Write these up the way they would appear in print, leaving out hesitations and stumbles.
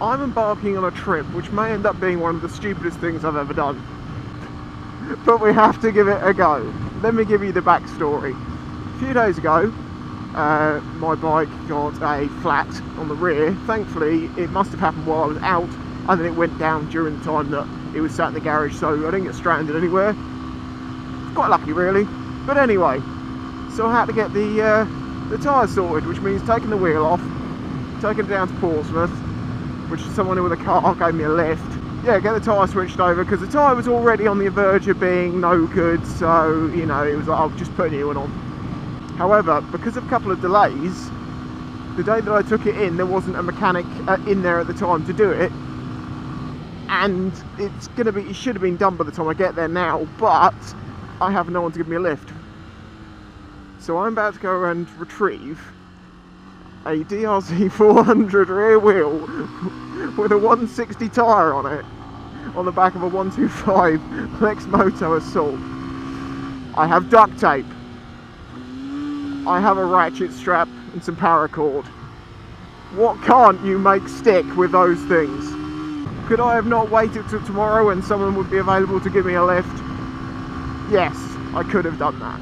I'm embarking on a trip which may end up being one of the stupidest things I've ever done. But we have to give it a go. Let me give you the backstory. A few days ago, my bike got a flat on the rear. Thankfully, it must have happened while I was out, and then it went down during the time that it was sat in the garage, so I didn't get stranded anywhere. Quite lucky, really. But anyway, so I had to get the tyre sorted, which means taking the wheel off, taking it down to Portsmouth, which someone with a car gave me a lift. Yeah, get the tyre switched over, because the tyre was already on the verge of being no good, so, you know, it was like, I'll just put a new one on. However, because of a couple of delays, the day that I took it in, there wasn't a mechanic in there at the time to do it, and it should have been done by the time I get there now, but I have no one to give me a lift. So I'm about to go and retrieve a DRZ400 rear wheel with a 160 tyre on it, on the back of a 125 Lextek Assault. I have duct tape. I have a ratchet strap and some paracord. What can't you make stick with those things? Could I have not waited till tomorrow when someone would be available to give me a lift? Yes, I could have done that.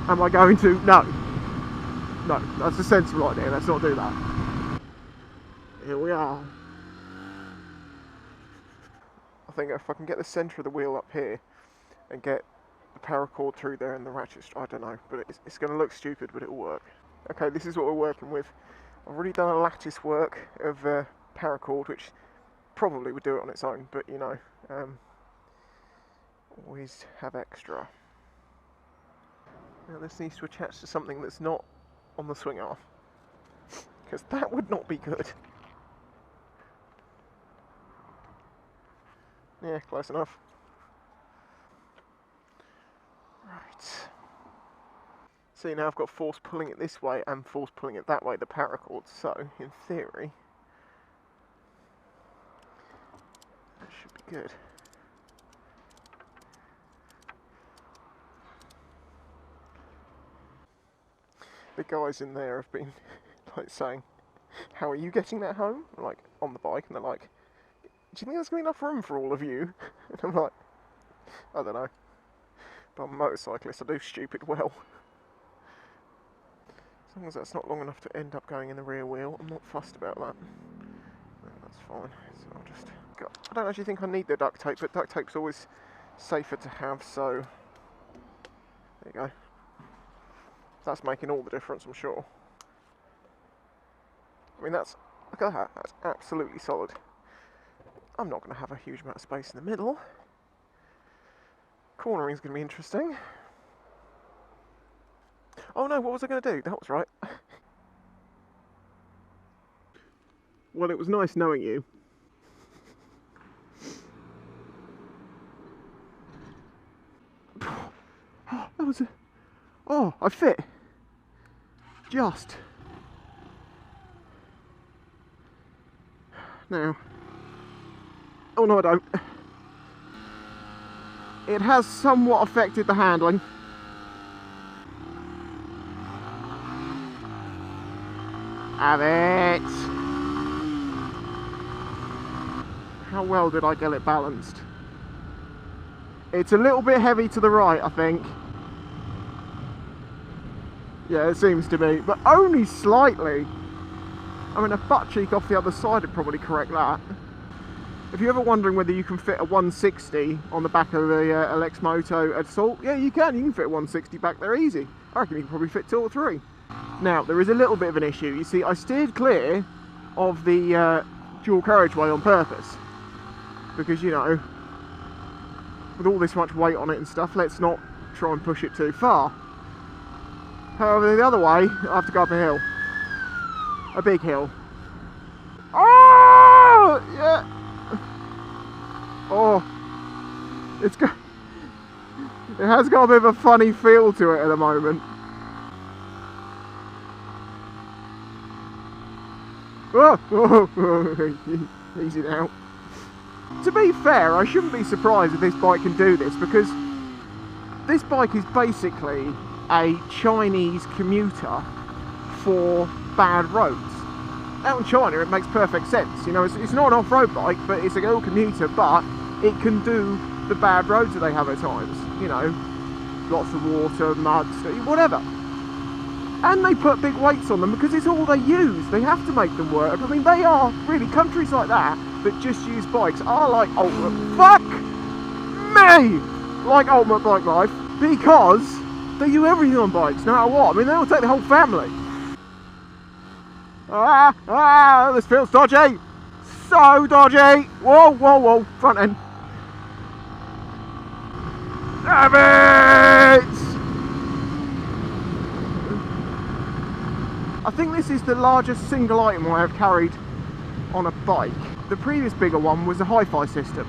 Am I going to? No. No, that's a sensible idea. Let's not do that. Here we are. I think if I can get the centre of the wheel up here and get the paracord through there and the ratchet, I don't know, but it's going to look stupid, but it'll work. Okay, this is what we're working with. I've already done a lattice work of paracord, which probably would do it on its own, but you know, always have extra. Now this needs to attach to something that's not on the swing arm, because that would not be good. Yeah, close enough. Right. See, now I've got force pulling it this way and force pulling it that way, the paracord, so in theory that should be good. The guys in there have been like saying, "How are you getting that home?" I'm like, on the bike, and they're like, "Do you think there's going to be enough room for all of you?" And I'm like, I don't know. But I'm a motorcyclist, I do stupid well. As long as that's not long enough to end up going in the rear wheel, I'm not fussed about that. No, that's fine. So I'll just go. I don't actually think I need the duct tape, but duct tape's always safer to have, so there you go. That's making all the difference, I'm sure. I mean, look at that, that's absolutely solid. I'm not going to have a huge amount of space in the middle. Cornering's going to be interesting. Oh no, what was I going to do? That was right. Well, it was nice knowing you. That was a... Oh, I fit. Just. Now. Oh no, I don't. It has somewhat affected the handling. Have it. How well did I get it balanced? It's a little bit heavy to the right, I think. Yeah, it seems to be, but only slightly. I mean, a butt cheek off the other side would probably correct that. If you're ever wondering whether you can fit a 160 on the back of the Lextek Assault, yeah, you can fit a 160 back there easy. I reckon you can probably fit 2 or 3. Now, there is a little bit of an issue. You see, I steered clear of the dual carriageway on purpose. Because, you know, with all this much weight on it and stuff, let's not try and push it too far. However, the other way, I have to go up a hill. A big hill. Oh! Yeah! Oh! It has got a bit of a funny feel to it at the moment. Oh! Easy now. To be fair, I shouldn't be surprised if this bike can do this, because this bike is basically a Chinese commuter for bad roads. out in China it makes perfect sense. You know, it's not an off-road bike, but it's a little commuter, but it can do the bad roads that they have at times. You know, lots of water, mud, whatever. And they put big weights on them because it's all they use. They have to make them work. I mean, they are really, countries like that just use bikes are like ultimate, fuck me, like ultimate bike life, because they do everything on bikes, no matter what. I mean, they'll take the whole family. This feels dodgy. So dodgy. Whoa, whoa, whoa. Front end. Damn it! I think this is the largest single item I have carried on a bike. The previous bigger one was a hi-fi system,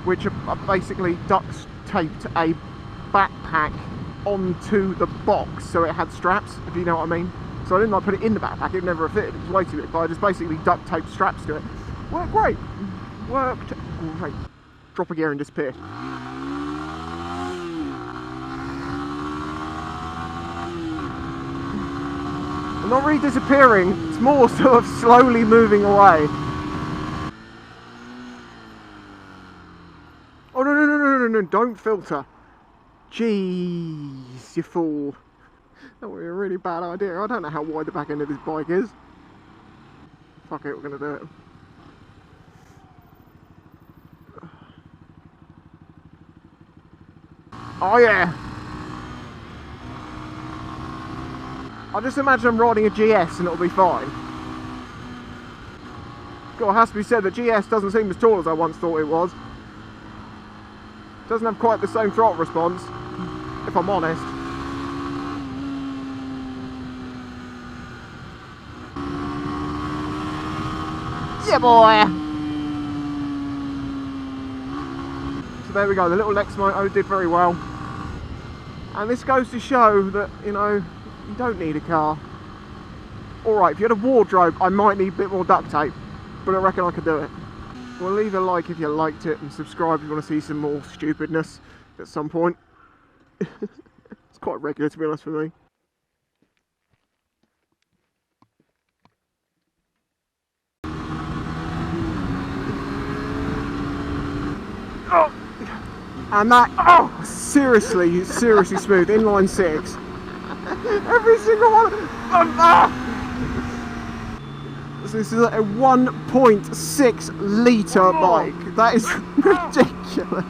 which basically duct taped a backpack onto the box so it had straps, if you know what I mean. So I didn't like put it in the backpack, it would never have fitted, it was way too big, but I just basically duct taped straps to it. Worked great. Worked great. Drop a gear and disappear. I'm not really disappearing, it's more sort of slowly moving away. Oh no, don't filter. Jeez, you fool. That would be a really bad idea. I don't know how wide the back end of this bike is. Fuck it, we're gonna do it. Oh yeah! I just imagine I'm riding a GS and it'll be fine. God, it has to be said that GS doesn't seem as tall as I once thought it was. Doesn't have quite the same throttle response, if I'm honest. Yeah, boy! So there we go, the little Lex Moto did very well. And this goes to show that, you know, you don't need a car. Alright, if you had a wardrobe, I might need a bit more duct tape, but I reckon I could do it. Well, leave a like if you liked it, and subscribe if you want to see some more stupidness at some point. It's quite regular, to be honest with me. Oh! And that, oh, seriously smooth, inline 6. Every single one. So this is a 1.6 litre bike. That is ridiculous.